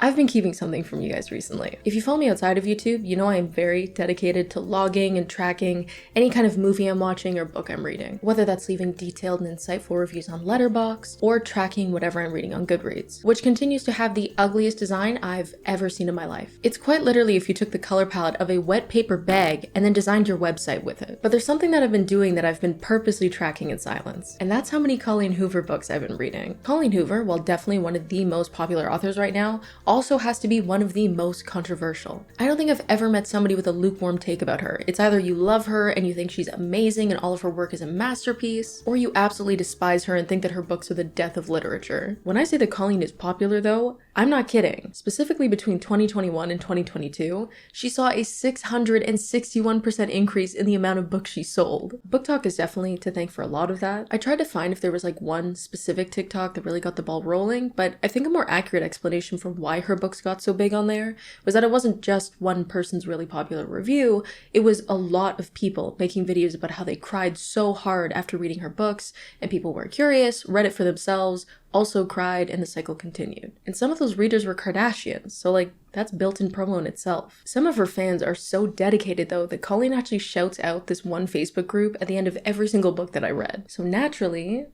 I've been keeping something from you guys recently. If you follow me outside of YouTube, you know I am very dedicated to logging and tracking any kind of movie I'm watching or book I'm reading. Whether that's leaving detailed and insightful reviews on Letterboxd or tracking whatever I'm reading on Goodreads, which continues to have the ugliest design I've ever seen in my life. It's quite literally if you took the color palette of a wet paper bag and then designed your website with it. But there's something that I've been doing that I've been purposely tracking in silence, and that's how many Colleen Hoover books I've been reading. Colleen Hoover, while definitely one of the most popular authors right now, also has to be one of the most controversial. I don't think I've ever met somebody with a lukewarm take about her. It's either you love her and you think she's amazing and all of her work is a masterpiece, or you absolutely despise her and think that her books are the death of literature. When I say that Colleen is popular though, I'm not kidding. Specifically between 2021 and 2022, she saw a 661% increase in the amount of books she sold. BookTok is definitely to thank for a lot of that. I tried to find if there was like one specific TikTok that really got the ball rolling, but I think a more accurate explanation for why her books got so big on there was that it wasn't just one person's really popular review, it was a lot of people making videos about how they cried so hard after reading her books, and people were curious, read it for themselves, also cried, and the cycle continued. And some of those readers were Kardashians, so like, that's built-in promo in itself. Some of her fans are so dedicated though that Colleen actually shouts out this one Facebook group at the end of every single book that I read. So naturally,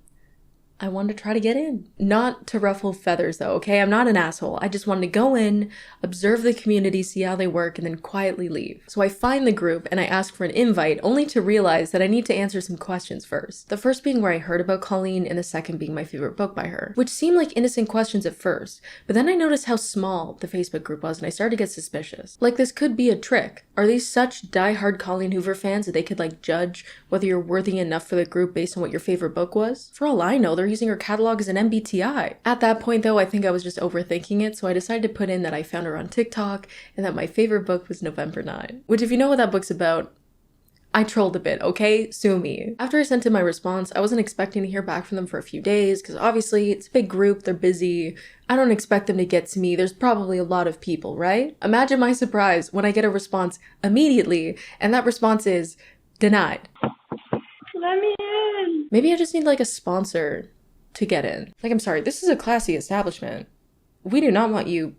I wanted to try to get in. Not to ruffle feathers though, okay? I'm not an asshole. I just wanted to go in, observe the community, see how they work, and then quietly leave. So I find the group and I ask for an invite, only to realize that I need to answer some questions first. The first being where I heard about Colleen, and the second being my favorite book by her, which seemed like innocent questions at first, but then I noticed how small the Facebook group was and I started to get suspicious. Like, this could be a trick. Are these such die-hard Colleen Hoover fans that they could like judge whether you're worthy enough for the group based on what your favorite book was? For all I know, they're using her catalog as an MBTI. At that point though, I think I was just overthinking it, so I decided to put in that I found her on TikTok and that my favorite book was November 9, which if you know what that book's about, I trolled a bit, okay? Sue me. After I sent in my response, I wasn't expecting to hear back from them for a few days, because obviously it's a big group, they're busy. I don't expect them to get to me, there's probably a lot of people, right? Imagine my surprise when I get a response immediately, and that response is, denied. Let me in! Maybe I just need like a sponsor to get in. Like, I'm sorry, this is a classy establishment. We do not want you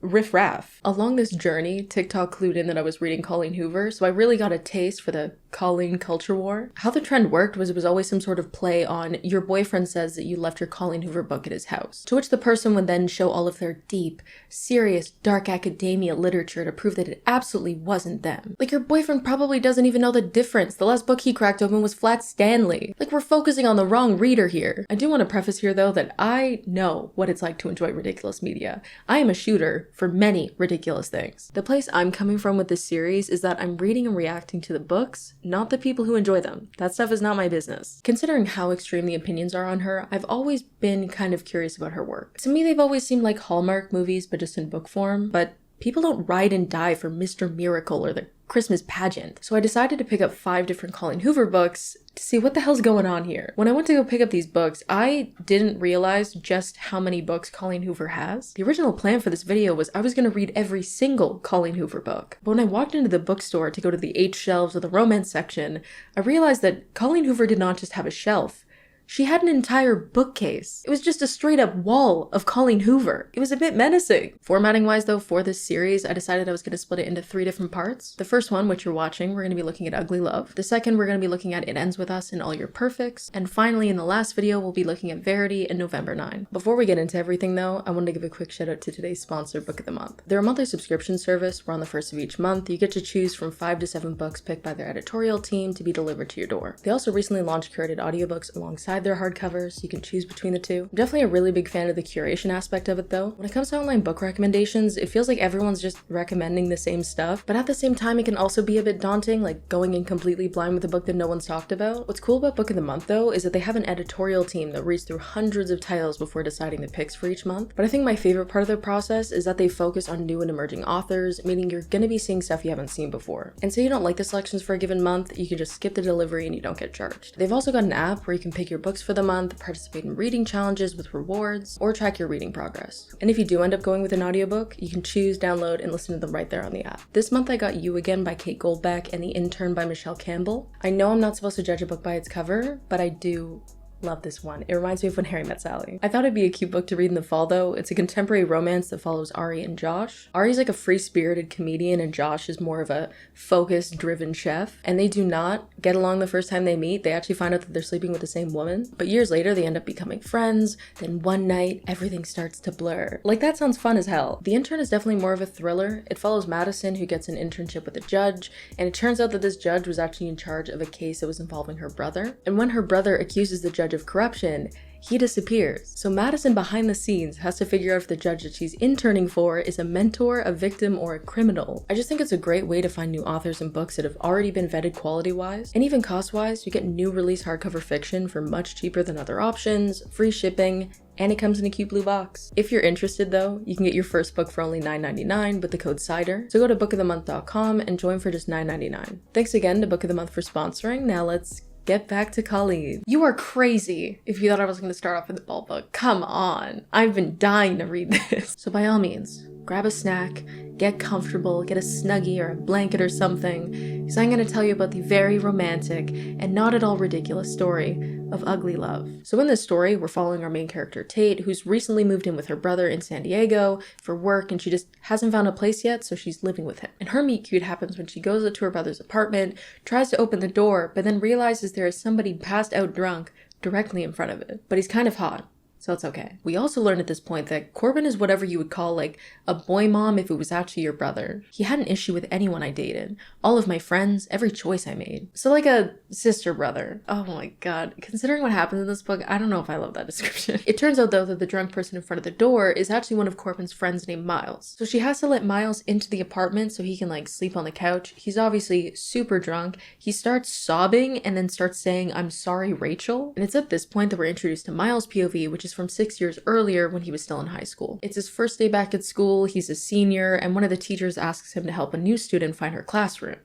riff-raff. Along this journey, TikTok clued in that I was reading Colleen Hoover, so I really got a taste for the Colleen culture war. How the trend worked was it was always some sort of play on your boyfriend says that you left your Colleen Hoover book at his house, to which the person would then show all of their deep, serious, dark academia literature to prove that it absolutely wasn't them. Like, your boyfriend probably doesn't even know the difference. The last book he cracked open was Flat Stanley. Like, we're focusing on the wrong reader here. I do want to preface here though that I know what it's like to enjoy ridiculous media. I am a shooter for many ridiculous things. The place I'm coming from with this series is that I'm reading and reacting to the books, not the people who enjoy them. That stuff is not my business. Considering how extreme the opinions are on her, I've always been kind of curious about her work. To me, they've always seemed like Hallmark movies, but just in book form, but people don't ride and die for Mr. Miracle or the Christmas pageant. So I decided to pick up 5 different Colleen Hoover books to see what the hell's going on here. When I went to go pick up these books, I didn't realize just how many books Colleen Hoover has. The original plan for this video was I was going to read every single Colleen Hoover book. But when I walked into the bookstore to go to the H shelves of the romance section, I realized that Colleen Hoover did not just have a shelf. She had an entire bookcase. It was just a straight up wall of Colleen Hoover. It was a bit menacing. Formatting wise though, for this series, I decided I was going to split it into 3 different parts. The first one, which you're watching, we're going to be looking at Ugly Love. The second, we're going to be looking at It Ends With Us and All Your Perfects. And finally, in the last video, we'll be looking at Verity and November 9. Before we get into everything though, I wanted to give a quick shout out to today's sponsor, Book of the Month. They're a monthly subscription service where on the first of each month, you get to choose from 5 to 7 books picked by their editorial team to be delivered to your door. They also recently launched curated audiobooks alongside their hardcovers, so you can choose between the two. I'm definitely a really big fan of the curation aspect of it though. When it comes to online book recommendations, it feels like everyone's just recommending the same stuff, but at the same time it can also be a bit daunting, like going in completely blind with a book that no one's talked about. What's cool about Book of the Month though is that they have an editorial team that reads through hundreds of titles before deciding the picks for each month. But I think my favorite part of their process is that they focus on new and emerging authors, meaning you're gonna be seeing stuff you haven't seen before. And say you don't like the selections for a given month, you can just skip the delivery and you don't get charged. They've also got an app where you can pick your books for the month, participate in reading challenges with rewards, or track your reading progress. And if you do end up going with an audiobook, you can choose, download, and listen to them right there on the app. This month I got You Again by Kate Goldbeck and The Intern by Michelle Campbell. I know I'm not supposed to judge a book by its cover, but I do Love this one. It reminds me of When Harry Met Sally. I thought it'd be a cute book to read in the fall though. It's a contemporary romance that follows Ari and Josh. Ari's like a free-spirited comedian and Josh is more of a focused, driven chef. And they do not get along the first time they meet. They actually find out that they're sleeping with the same woman. But years later, they end up becoming friends. Then one night, everything starts to blur. Like, that sounds fun as hell. The Intern is definitely more of a thriller. It follows Madison, who gets an internship with a judge. And it turns out that this judge was actually in charge of a case that was involving her brother. And when her brother accuses the judge of corruption, he disappears. So Madison behind the scenes has to figure out if the judge that she's interning for is a mentor, a victim, or a criminal. I just think it's a great way to find new authors and books that have already been vetted quality-wise, and even cost-wise. You get new release hardcover fiction for much cheaper than other options, free shipping, and it comes in a cute blue box. If you're interested though, you can get your first book for only $9.99 with the code CIDER. So go to bookofthemonth.com and join for just $9.99. Thanks again to Book of the Month for sponsoring. Now let's get back to Colleen. You are crazy if you thought I was going to start off with a ball book. Come on. I've been dying to read this. So by all means, grab a snack, get comfortable, get a Snuggie or a blanket or something, because I'm going to tell you about the very romantic and not at all ridiculous story of Ugly Love. So in this story, we're following our main character Tate, who's recently moved in with her brother in San Diego for work, and she just hasn't found a place yet, so she's living with him. And her meet cute happens when she goes up to her brother's apartment, tries to open the door, but then realizes there is somebody passed out drunk directly in front of it. But he's kind of hot, so it's okay. We also learn at this point that Corbin is whatever you would call like a boy mom if it was actually your brother. He had an issue with anyone I dated, all of my friends, every choice I made. So like a sister brother. Oh my god. Considering what happens in this book, I don't know if I love that description. It turns out though that the drunk person in front of the door is actually one of Corbin's friends named Miles. So she has to let Miles into the apartment so he can like sleep on the couch. He's obviously super drunk. He starts sobbing and then starts saying, "I'm sorry, Rachel." And it's at this point that we're introduced to Miles' POV, which is from 6 years earlier when he was still in high school. It's his first day back at school, he's a senior, and one of the teachers asks him to help a new student find her classroom.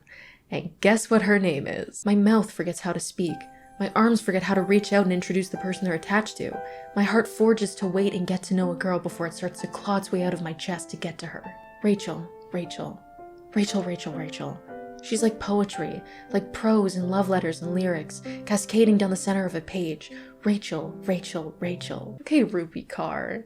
And guess what her name is? My mouth forgets how to speak. My arms forget how to reach out and introduce the person they're attached to. My heart forges to wait and get to know a girl before it starts to claw its way out of my chest to get to her. Rachel, Rachel, Rachel, Rachel, Rachel. She's like poetry, like prose and love letters and lyrics, cascading down the center of a page. Rachel, Rachel, Rachel. Okay, Ruby Carr.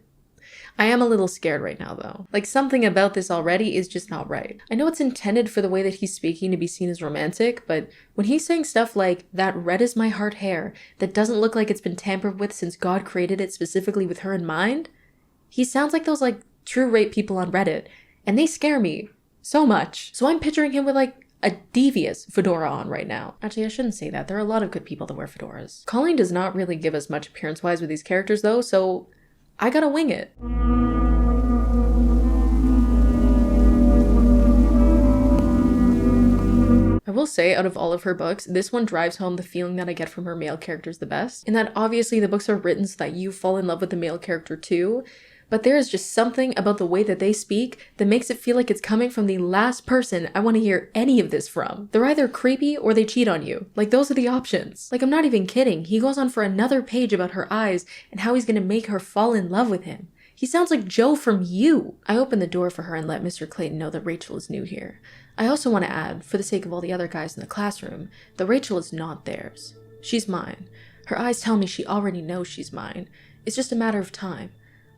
I am a little scared right now though. Like something about this already is just not right. I know it's intended for the way that he's speaking to be seen as romantic, but when he's saying stuff like, "That red is my heart hair, that doesn't look like it's been tampered with since God created it specifically with her in mind," he sounds like those like true rape people on Reddit, and they scare me so much. So I'm picturing him with like a devious fedora on right now. Actually, I shouldn't say that. There are a lot of good people that wear fedoras. Colleen does not really give us much appearance-wise with these characters though, so I gotta wing it. I will say, out of all of her books, this one drives home the feeling that I get from her male characters the best, in that obviously the books are written so that you fall in love with the male character too, but there is just something about the way that they speak that makes it feel like it's coming from the last person I want to hear any of this from. They're either creepy or they cheat on you. Like, those are the options. Like, I'm not even kidding. He goes on for another page about her eyes and how he's gonna make her fall in love with him. He sounds like Joe from You. I open the door for her and let Mr. Clayton know that Rachel is new here. I also want to add, for the sake of all the other guys in the classroom, that Rachel is not theirs. She's mine. Her eyes tell me she already knows she's mine. It's just a matter of time.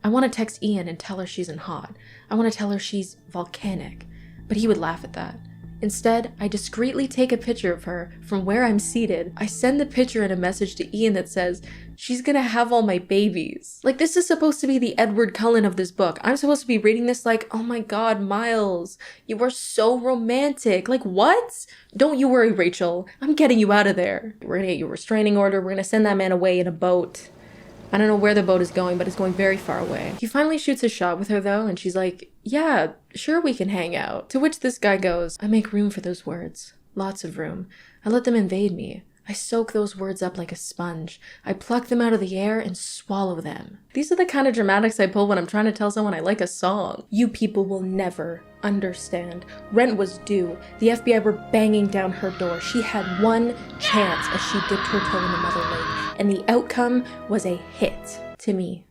I want to text Ian and tell her she's in hot. I want to tell her she's volcanic. But he would laugh at that. Instead, I discreetly take a picture of her from where I'm seated. I send the picture and a message to Ian that says, "She's gonna have all my babies." Like, this is supposed to be the Edward Cullen of this book. I'm supposed to be reading this like, oh my god, Miles, you are so romantic. Like, what? Don't you worry, Rachel. I'm getting you out of there. We're gonna get you a restraining order. We're gonna send that man away in a boat. I don't know where the boat is going, but it's going very far away. He finally shoots a shot with her though, and she's like, "Yeah, sure we can hang out." To which this guy goes, "I make room for those words. Lots of room. I let them invade me. I soak those words up like a sponge. I pluck them out of the air and swallow them." These are the kind of dramatics I pull when I'm trying to tell someone I like a song. You people will never understand. Rent was due. The FBI were banging down her door. She had one chance as she dipped her toe in the mother lake, and the outcome was a hit. To me,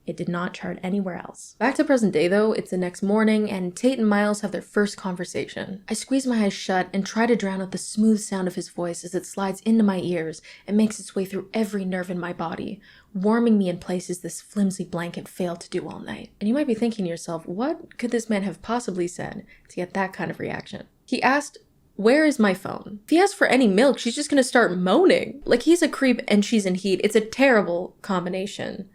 It did not chart anywhere else. Back to present day though, it's the next morning and Tate and Miles have their first conversation. I squeeze my eyes shut and try to drown out the smooth sound of his voice as it slides into my ears and makes its way through every nerve in my body, warming me in places this flimsy blanket failed to do all night. And you might be thinking to yourself, what could this man have possibly said to get that kind of reaction? He asked, "Where is my phone?" If he asks for any milk, she's just gonna start moaning. Like he's a creep and she's in heat. It's a terrible combination.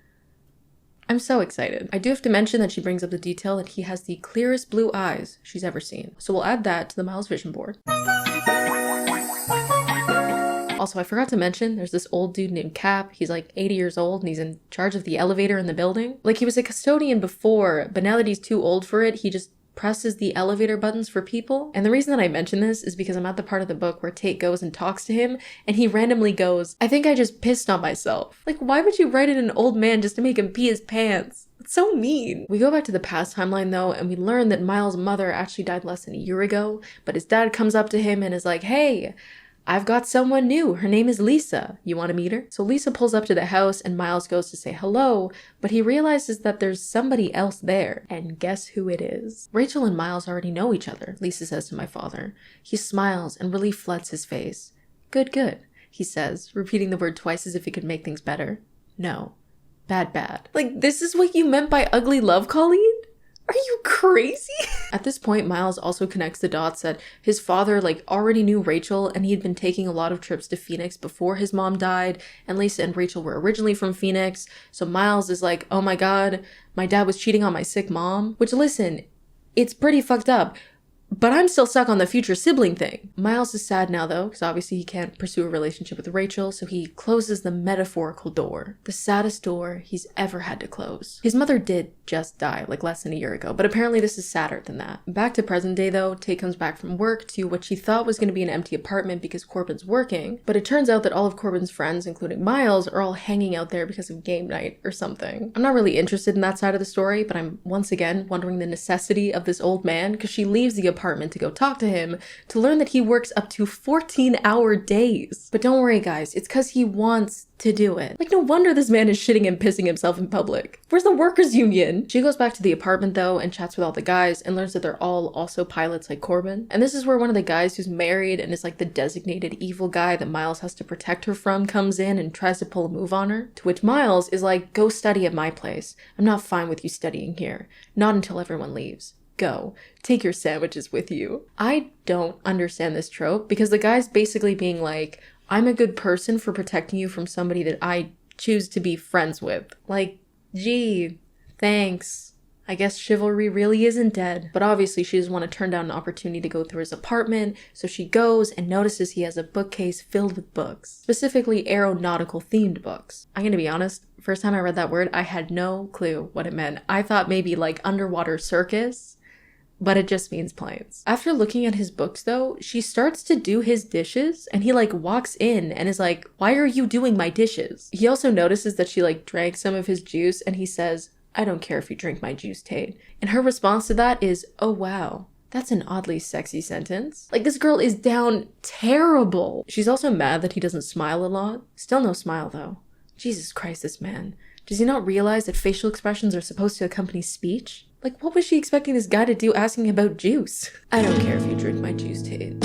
I'm so excited. I do have to mention that she brings up the detail that he has the clearest blue eyes she's ever seen. So we'll add that to the Miles vision board. Also, I forgot to mention, there's this old dude named Cap. He's like 80 years old and he's in charge of the elevator in the building. Like he was a custodian before, but now that he's too old for it, he just presses the elevator buttons for people. And the reason that I mention this is because I'm at the part of the book where Tate goes and talks to him and he randomly goes, "I think I just pissed on myself." Like, why would you write in an old man just to make him pee his pants? It's so mean. We go back to the past timeline though, and we learn that Miles' mother actually died less than a year ago, but his dad comes up to him and is like, "Hey, I've got someone new. Her name is Lisa. You want to meet her?" So Lisa pulls up to the house and Miles goes to say hello, but he realizes that there's somebody else there. And guess who it is? Rachel and Miles already know each other, Lisa says to my father. He smiles and relief floods his face. Good, good, he says, repeating the word twice as if it could make things better. No. Bad, bad. Like, this is what you meant by ugly love, Colleen? Are you crazy? At this point, Miles also connects the dots that his father already knew Rachel and he'd been taking a lot of trips to Phoenix before his mom died, and Lisa and Rachel were originally from Phoenix. So Miles is like, "Oh my god, my dad was cheating on my sick mom." Which, listen, it's pretty fucked up. But I'm still stuck on the future sibling thing. Miles is sad now though, because obviously he can't pursue a relationship with Rachel, so he closes the metaphorical door. The saddest door he's ever had to close. His mother did just die, less than a year ago, but apparently this is sadder than that. Back to present day though, Tate comes back from work to what she thought was going to be an empty apartment because Corbin's working, but it turns out that all of Corbin's friends, including Miles, are all hanging out there because of game night or something. I'm not really interested in that side of the story, but I'm once again wondering the necessity of this old man, because she leaves the apartment to go talk to him to learn that he works up to 14-hour days. But don't worry guys, it's because he wants to do it. No wonder this man is shitting and pissing himself in public. Where's the workers union? She goes back to the apartment though and chats with all the guys and learns that they're all also pilots like Corbin. And this is where one of the guys who's married and is the designated evil guy that Miles has to protect her from comes in and tries to pull a move on her. To which Miles is like, "Go study at my place. I'm not fine with you studying here. Not until everyone leaves. Go. Take your sandwiches with you." I don't understand this trope because the guy's basically being like, "I'm a good person for protecting you from somebody that I choose to be friends with." Gee, thanks. I guess chivalry really isn't dead. But obviously she doesn't want to turn down an opportunity to go through his apartment, so she goes and notices he has a bookcase filled with books, specifically aeronautical themed books. I'm gonna be honest, first time I read that word, I had no clue what it meant. I thought maybe underwater circus, but it just means planes. After looking at his books though, she starts to do his dishes and he walks in and is like, "Why are you doing my dishes?" He also notices that she drank some of his juice and he says, "I don't care if you drink my juice, Tate." And her response to that is, "Oh wow, that's an oddly sexy sentence." This girl is down terrible. She's also mad that he doesn't smile a lot. Still no smile though. Jesus Christ, this man. Does he not realize that facial expressions are supposed to accompany speech? What was she expecting this guy to do asking about juice? "I don't care if you drink my juice, Tate."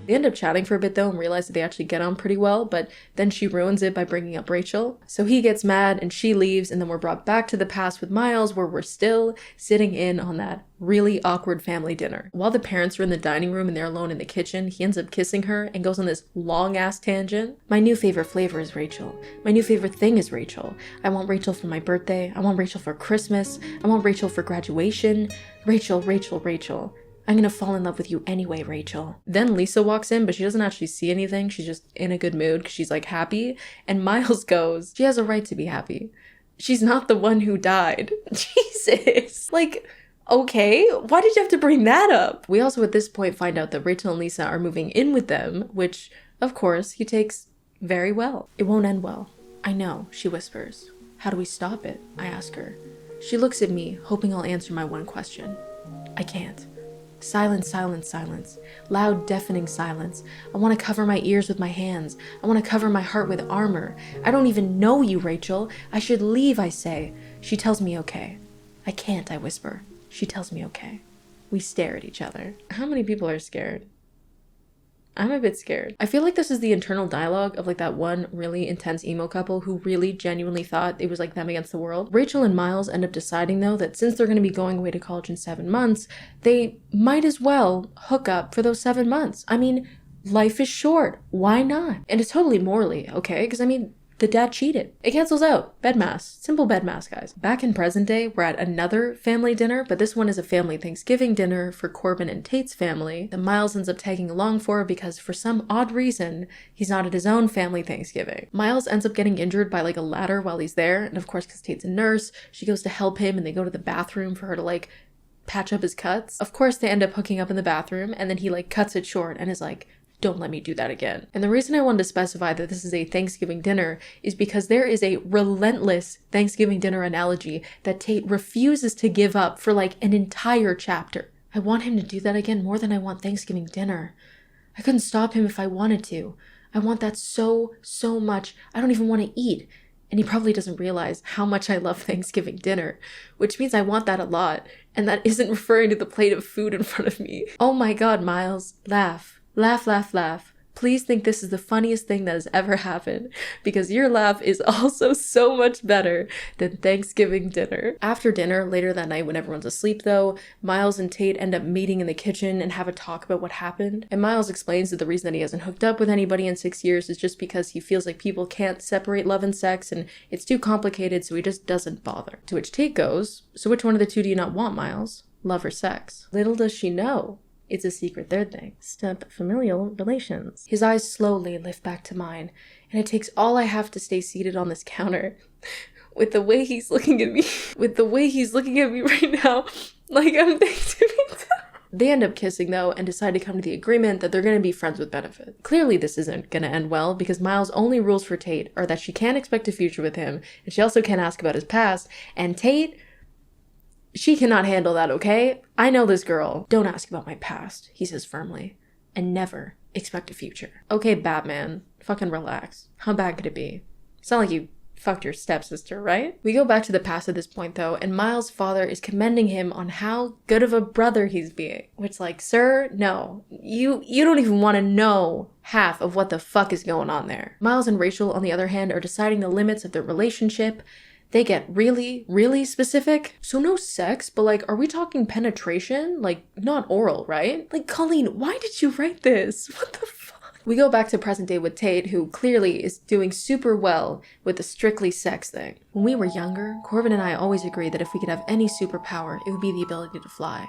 They end up chatting for a bit though and realize that they actually get on pretty well, but then she ruins it by bringing up Rachel. So he gets mad and she leaves, and then we're brought back to the past with Miles where we're still sitting in on that really awkward family dinner. While the parents are in the dining room and they're alone in the kitchen, he ends up kissing her and goes on this long-ass tangent. "My new favorite flavor is Rachel. My new favorite thing is Rachel. I want Rachel for my birthday. I want Rachel for Christmas. I want Rachel for graduation. Rachel, Rachel, Rachel. I'm gonna fall in love with you anyway, Rachel." Then Lisa walks in, but she doesn't actually see anything. She's just in a good mood because she's happy. And Miles goes, "She has a right to be happy. She's not the one who died." Jesus. Okay, why did you have to bring that up? We also at this point find out that Rachel and Lisa are moving in with them, which, of course, he takes very well. "It won't end well." "I know," she whispers. "How do we stop it?" I ask her. She looks at me, hoping I'll answer my one question. I can't. Silence, silence, silence. Loud, deafening silence. I want to cover my ears with my hands. I want to cover my heart with armor. "I don't even know you, Rachel. I should leave, I say. She tells me okay. I can't, I whisper. She tells me okay. We stare at each other. How many people are scared? I'm a bit scared. I feel like this is the internal dialogue of like that one really intense emo couple who really genuinely thought it was like them against the world. Rachel and Miles end up deciding though that since they're going to be going away to college in 7 months, they might as well hook up for those 7 months. I mean, life is short. Why not? And it's totally morally, okay? Because I mean, the dad cheated. It cancels out. Bed mass. Simple bed mass, guys. Back in present day, we're at another family dinner, but this one is a family Thanksgiving dinner for Corbin and Tate's family that Miles ends up tagging along for because for some odd reason, he's not at his own family Thanksgiving. Miles ends up getting injured by like a ladder while he's there, and of course, because Tate's a nurse, she goes to help him and they go to the bathroom for her to like patch up his cuts. Of course, they end up hooking up in the bathroom, and then he like cuts it short and is like, don't let me do that again. And the reason I wanted to specify that this is a Thanksgiving dinner is because there is a relentless Thanksgiving dinner analogy that Tate refuses to give up for like an entire chapter. I want him to do that again more than I want Thanksgiving dinner. I couldn't stop him if I wanted to. I want that so much. I don't even want to eat. And he probably doesn't realize how much I love Thanksgiving dinner, which means I want that a lot. And that isn't referring to the plate of food in front of me. Oh my God, Miles, laugh. Laugh, laugh, laugh. Please think this is the funniest thing that has ever happened, because your laugh is also so much better than Thanksgiving dinner. After dinner, later that night when everyone's asleep though, Miles and Tate end up meeting in the kitchen and have a talk about what happened. And Miles explains that the reason that he hasn't hooked up with anybody in 6 years is just because he feels like people can't separate love and sex and it's too complicated, so he just doesn't bother. To which Tate goes, so which one of the two do you not want, Miles? Love or sex? Little does she know, it's a secret third thing. Step familial relations. His eyes slowly lift back to mine, and it takes all I have to stay seated on this counter. With the way he's looking at me. With the way he's looking at me right now. Like I'm Thanksgiving. They end up kissing though, and decide to come to the agreement that they're going to be friends with benefit. Clearly this isn't going to end well, because Miles' only rules for Tate are that she can't expect a future with him, and she also can't ask about his past, and Tate, she cannot handle that, okay? I know this girl. Don't ask about my past, he says firmly. And never expect a future. Okay, Batman. Fucking relax. How bad could it be? It's not like you fucked your stepsister, right? We go back to the past at this point though, and Miles' father is commending him on how good of a brother he's being. Which like, sir, no. You don't even want to know half of what the fuck is going on there. Miles and Rachel, on the other hand, are deciding the limits of their relationship. They get really specific. So no sex, but like, are we talking penetration? Like, not oral, right? Like, Colleen, why did you write this? What the fuck? We go back to present day with Tate, who clearly is doing super well with the strictly sex thing. When we were younger, Corbin and I always agreed that if we could have any superpower, it would be the ability to fly.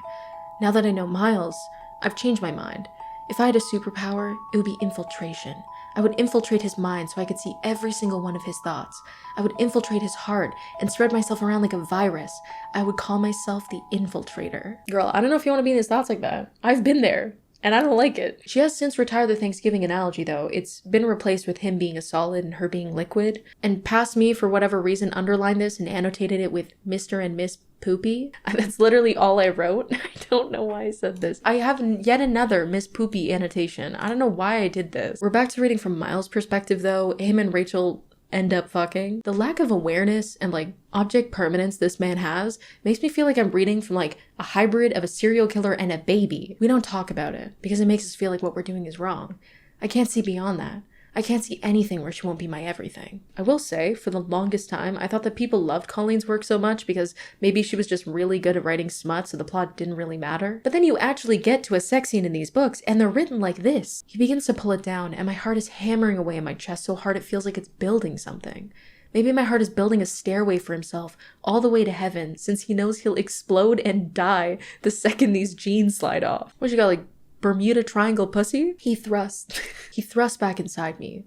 Now that I know Miles, I've changed my mind. If I had a superpower, it would be infiltration. I would infiltrate his mind so I could see every single one of his thoughts. I would infiltrate his heart and spread myself around like a virus. I would call myself the infiltrator. Girl, I don't know if you want to be in his thoughts like that. I've been there, and I don't like it. She has since retired the Thanksgiving analogy, though. It's been replaced with him being a solid and her being liquid. And past me, for whatever reason, underlined this and annotated it with Mr. and Miss Poopy. That's literally all I wrote. I don't know why I said this. I have yet another Miss Poopy annotation. I don't know why I did this. We're back to reading from Miles' perspective though. Him and Rachel end up fucking. The lack of awareness and like object permanence this man has makes me feel like I'm reading from like a hybrid of a serial killer and a baby. We don't talk about it because it makes us feel like what we're doing is wrong. I can't see beyond that. I can't see anything where she won't be my everything. I will say, for the longest time, I thought that people loved Colleen's work so much because maybe she was just really good at writing smut, so the plot didn't really matter. But then you actually get to a sex scene in these books, and they're written like this. He begins to pull it down, and my heart is hammering away in my chest so hard it feels like it's building something. Maybe my heart is building a stairway for himself all the way to heaven, since he knows he'll explode and die the second these jeans slide off. What you got, like, Bermuda Triangle pussy? He thrusts back inside me.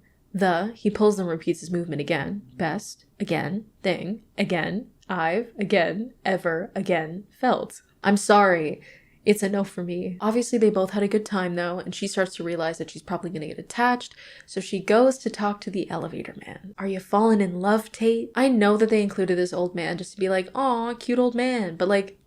He pulls and repeats his movement again. Best, again, thing, again, I've, again, ever, again, felt. I'm sorry. It's a no for me. Obviously, they both had a good time though, and she starts to realize that she's probably gonna get attached, so she goes to talk to the elevator man. Are you falling in love, Tate? I know that they included this old man just to be like, aw, cute old man, but like,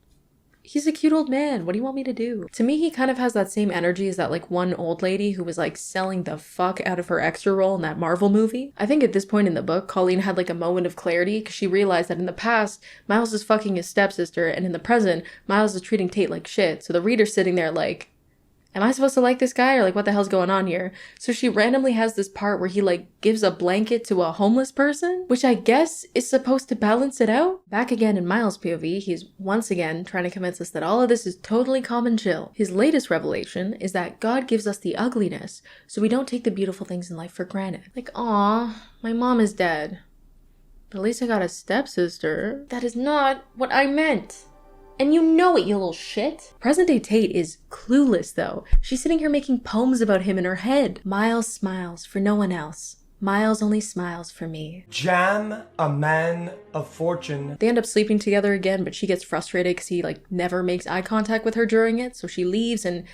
He's a cute old man. What do you want me to do? To me, he kind of has that same energy as that like one old lady who was like selling the fuck out of her extra role in that Marvel movie. I think at this point in the book, Colleen had like a moment of clarity because she realized that in the past, Miles is fucking his stepsister, and in the present, Miles is treating Tate like shit. So the reader's sitting there like, am I supposed to like this guy, or like what the hell's going on here? So she randomly has this part where he like gives a blanket to a homeless person, which I guess is supposed to balance it out. Back again in Miles' POV, he's once again trying to convince us that all of this is totally calm and chill. His latest revelation is that God gives us the ugliness, so we don't take the beautiful things in life for granted. Like, aw, my mom is dead, but at least I got a stepsister. That is not what I meant. And you know it, you little shit. Present-day Tate is clueless, though. She's sitting here making poems about him in her head. Miles smiles for no one else. Miles only smiles for me. Jam, a man of fortune. They end up sleeping together again, but she gets frustrated because he, like, never makes eye contact with her during it, so she leaves and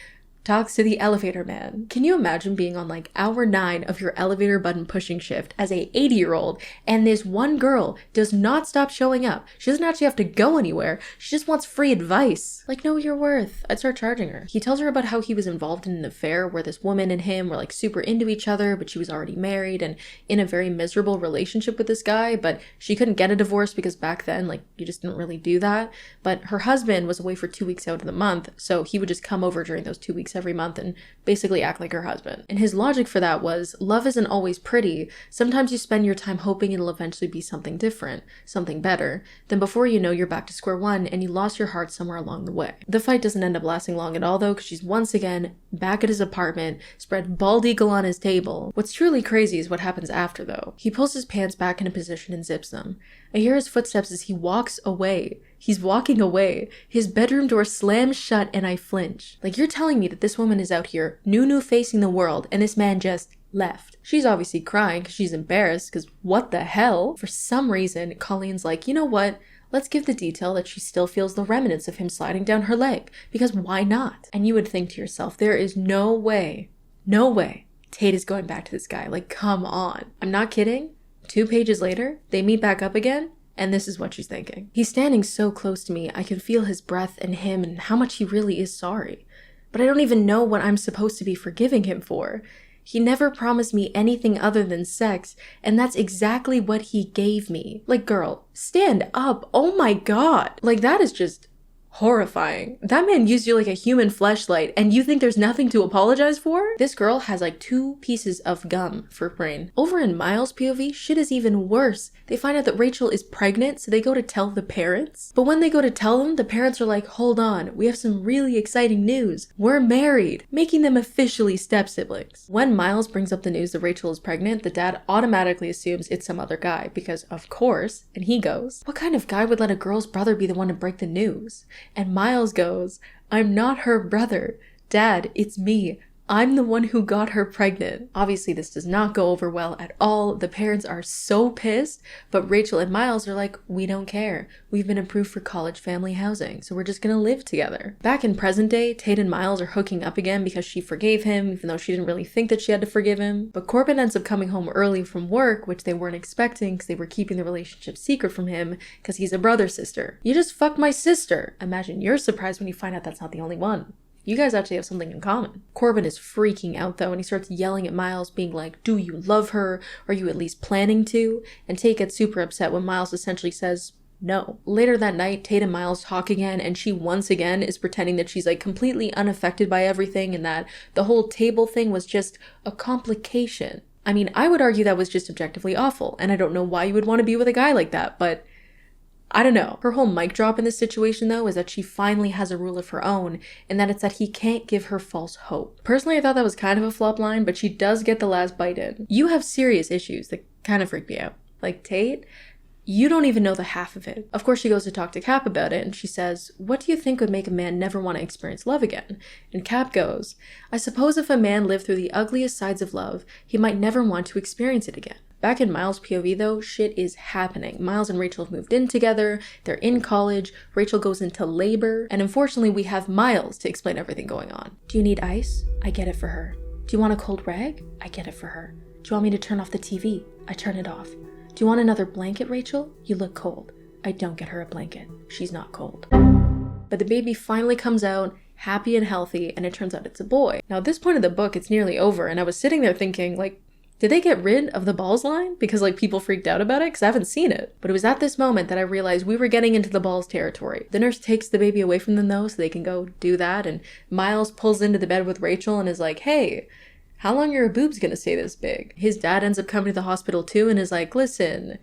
talks to the elevator man. Can you imagine being on like hour 9 of your elevator button pushing shift as a 80-year-old, and this one girl does not stop showing up? She doesn't actually have to go anywhere. She just wants free advice. Like, know your worth. I'd start charging her. He tells her about how he was involved in an affair where this woman and him were like super into each other, but she was already married and in a very miserable relationship with this guy, but she couldn't get a divorce because back then, like, you just didn't really do that. But her husband was away for 2 weeks out of the month, so he would just come over during those 2 weeks every month and basically act like her husband. And his logic for that was, love isn't always pretty. Sometimes you spend your time hoping it'll eventually be something different, something better. Then before you know, you're back to square one and you lost your heart somewhere along the way. The fight doesn't end up lasting long at all though, because she's once again back at his apartment, spread bald eagle on his table. What's truly crazy is what happens after though. He pulls his pants back into position and zips them. I hear his footsteps as he walks away. He's walking away. His bedroom door slams shut and I flinch. Like, you're telling me that this woman is out here, new facing the world, and this man just left. She's obviously crying because she's embarrassed, because what the hell? For some reason, Colleen's like, you know what? Let's give the detail that she still feels the remnants of him sliding down her leg, because why not? And you would think to yourself, there is no way Tate is going back to this guy. Like, come on. I'm not kidding. 2 pages later, they meet back up again, and this is what she's thinking. He's standing so close to me, I can feel his breath and him and how much he really is sorry. But I don't even know what I'm supposed to be forgiving him for. He never promised me anything other than sex, and that's exactly what he gave me. Like, girl, stand up. Oh my god. Like, that is just horrifying. That man used you like a human fleshlight, and you think there's nothing to apologize for? This girl has like 2 pieces of gum for brain. Over in Miles' POV, shit is even worse. They find out that Rachel is pregnant, so they go to tell the parents. But when they go to tell them, the parents are like, hold on, we have some really exciting news. We're married, making them officially step-siblings. When Miles brings up the news that Rachel is pregnant, the dad automatically assumes it's some other guy, because of course, and he goes, what kind of guy would let a girl's brother be the one to break the news? And Miles goes, I'm not her brother. Dad, it's me. I'm the one who got her pregnant. Obviously, this does not go over well at all. The parents are so pissed, but Rachel and Miles are like, we don't care. We've been approved for college family housing, so we're just gonna live together. Back in present day, Tate and Miles are hooking up again because she forgave him, even though she didn't really think that she had to forgive him. But Corbin ends up coming home early from work, which they weren't expecting because they were keeping the relationship secret from him because he's a brother-sister. You just fucked my sister. Imagine you're surprised when you find out that's not the only one. You guys actually have something in common. Corbin is freaking out though, and he starts yelling at Miles, being like, do you love her? Are you at least planning to? And Tate gets super upset when Miles essentially says no. Later that night, Tate and Miles talk again, and she once again is pretending that she's like completely unaffected by everything and that the whole table thing was just a complication. I mean, I would argue that was just objectively awful, and I don't know why you would want to be with a guy like that, but I don't know. Her whole mic drop in this situation though is that she finally has a rule of her own, and that it's that he can't give her false hope. Personally, I thought that was kind of a flop line, but she does get the last bite in. You have serious issues that kind of freak me out. Like, Tate, you don't even know the half of it. Of course, she goes to talk to Cap about it, and she says, what do you think would make a man never want to experience love again? And Cap goes, I suppose if a man lived through the ugliest sides of love, he might never want to experience it again. Back in Miles' POV though, shit is happening. Miles and Rachel have moved in together, they're in college, Rachel goes into labor, and unfortunately we have Miles to explain everything going on. Do you need ice? I get it for her. Do you want a cold rag? I get it for her. Do you want me to turn off the TV? I turn it off. Do you want another blanket, Rachel? You look cold. I don't get her a blanket. She's not cold. But the baby finally comes out happy and healthy, and it turns out it's a boy. Now at this point of the book, it's nearly over, and I was sitting there thinking, like, did they get rid of the balls line? Because like people freaked out about it? Because I haven't seen it. But it was at this moment that I realized we were getting into the balls territory. The nurse takes the baby away from them though, so they can go do that. And Miles pulls into the bed with Rachel and is like, hey, how long are your boobs gonna stay this big? His dad ends up coming to the hospital too and is like, listen,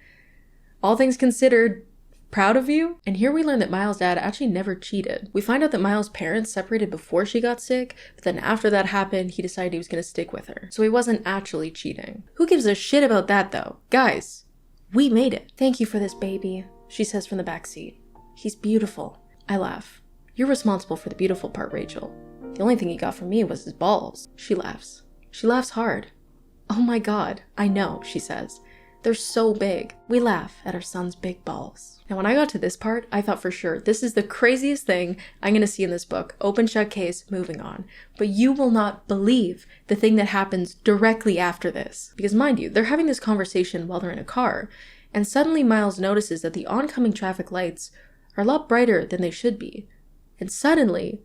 all things considered, proud of you. And here we learn that Miles' dad actually never cheated. We find out that Miles' parents separated before she got sick, but then after that happened, he decided he was going to stick with her. So he wasn't actually cheating. Who gives a shit about that though? Guys, we made it. Thank you for this baby, she says from the back seat. He's beautiful. I laugh. You're responsible for the beautiful part, Rachel. The only thing he got from me was his balls. She laughs. She laughs hard. Oh my God, I know, she says. They're so big. We laugh at our son's big balls. Now, when I got to this part, I thought for sure, this is the craziest thing I'm going to see in this book. Open, shut case, moving on. But you will not believe the thing that happens directly after this. Because mind you, they're having this conversation while they're in a car, and suddenly Miles notices that the oncoming traffic lights are a lot brighter than they should be. And suddenly,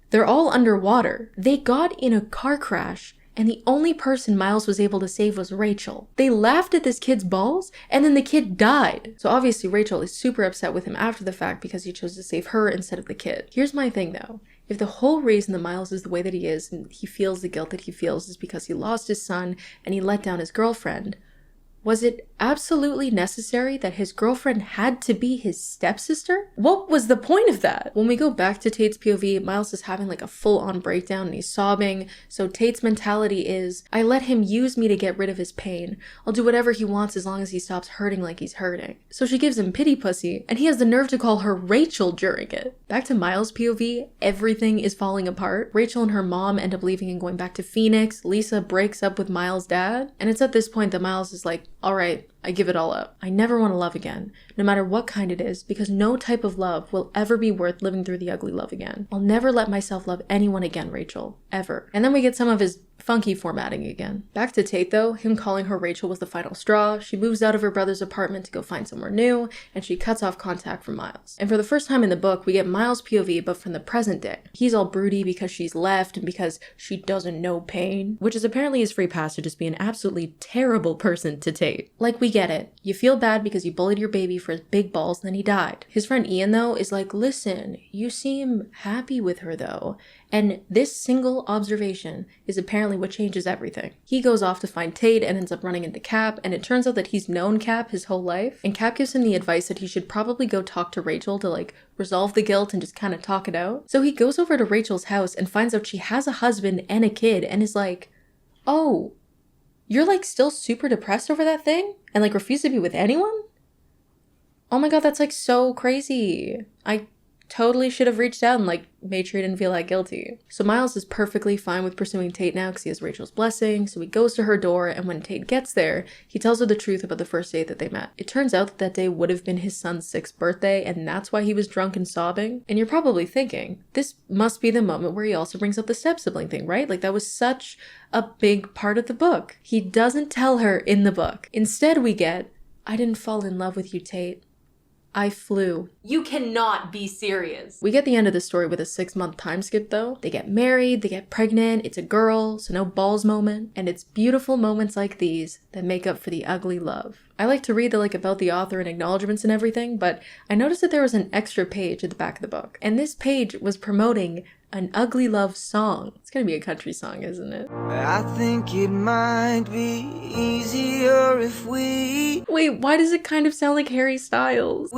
they're all underwater. They got in a car crash, and the only person Miles was able to save was Rachel. They laughed at this kid's balls, and then the kid died. So obviously Rachel is super upset with him after the fact because he chose to save her instead of the kid. Here's my thing though. If the whole reason that Miles is the way that he is, and he feels the guilt that he feels is because he lost his son and he let down his girlfriend, was it absolutely necessary that his girlfriend had to be his stepsister? What was the point of that? When we go back to Tate's POV, Miles is having like a full-on breakdown and he's sobbing. So Tate's mentality is, I let him use me to get rid of his pain. I'll do whatever he wants as long as he stops hurting like he's hurting. So she gives him pity pussy and he has the nerve to call her Rachel during it. Back to Miles' POV, everything is falling apart. Rachel and her mom end up leaving and going back to Phoenix. Lisa breaks up with Miles' dad. And it's at this point that Miles is like, all right, I give it all up. I never want to love again, no matter what kind it is, because no type of love will ever be worth living through the ugly love again. I'll never let myself love anyone again, Rachel. Ever. And then we get some of his funky formatting again. Back to Tate though, him calling her Rachel was the final straw. She moves out of her brother's apartment to go find somewhere new, and she cuts off contact from Miles. And for the first time in the book, we get Miles' POV, but from the present day. He's all broody because she's left and because she doesn't know pain, which is apparently his free pass to just be an absolutely terrible person to Tate. Like, we get it. You feel bad because you bullied your baby for his big balls and then he died. His friend Ian though is like, listen, you seem happy with her though. And this single observation is apparently what changes everything. He goes off to find Tate and ends up running into Cap, and it turns out that he's known Cap his whole life. And Cap gives him the advice that he should probably go talk to Rachel to like resolve the guilt and just kind of talk it out. So he goes over to Rachel's house and finds out she has a husband and a kid and is like, oh, you're like still super depressed over that thing? And like refuse to be with anyone? Oh my God, that's like so crazy. I totally should have reached out and like made sure he didn't feel that guilty. So Miles is perfectly fine with pursuing Tate now because he has Rachel's blessing. So he goes to her door, and when Tate gets there, he tells her the truth about the first date that they met. It turns out that that day would have been his son's 6th birthday, and that's why he was drunk and sobbing. And you're probably thinking, this must be the moment where he also brings up the step-sibling thing, right? Like that was such a big part of the book. He doesn't tell her in the book. Instead we get, I didn't fall in love with you, Tate. I flew. You cannot be serious. We get the end of the story with a 6-month time skip though. They get married, they get pregnant, it's a girl, so no balls moment. And it's beautiful moments like these that make up for the ugly love. I like to read the about the author and acknowledgements and everything, but I noticed that there was an extra page at the back of the book. And this page was promoting an ugly love song. It's gonna be a country song, isn't it? I think it might be easier if we... Wait, why does it kind of sound like Harry Styles?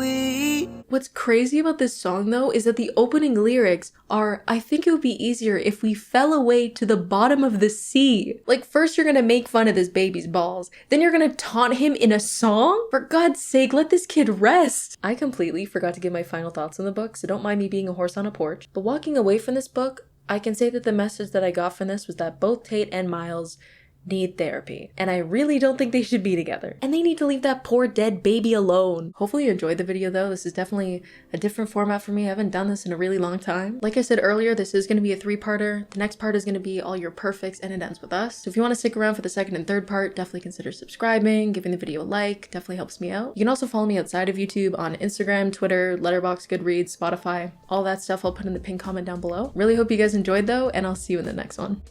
What's crazy about this song though is that the opening lyrics are, I think it would be easier if we fell away to the bottom of the sea. Like first you're gonna make fun of this baby's balls, then you're gonna taunt him in a song? For God's sake, let this kid rest. I completely forgot to give my final thoughts on the book, so don't mind me being a horse on a porch. But walking away from this book, I can say that the message that I got from this was that both Tate and Miles need therapy. And I really don't think they should be together. And they need to leave that poor dead baby alone. Hopefully you enjoyed the video though. This is definitely a different format for me. I haven't done this in a really long time. Like I said earlier, this is going to be a 3-parter. The next part is going to be all your perfects and it ends with us. So if you want to stick around for the second and third part, definitely consider subscribing, giving the video a like, definitely helps me out. You can also follow me outside of YouTube on Instagram, Twitter, Letterboxd, Goodreads, Spotify, all that stuff I'll put in the pinned comment down below. Really hope you guys enjoyed though, and I'll see you in the next one.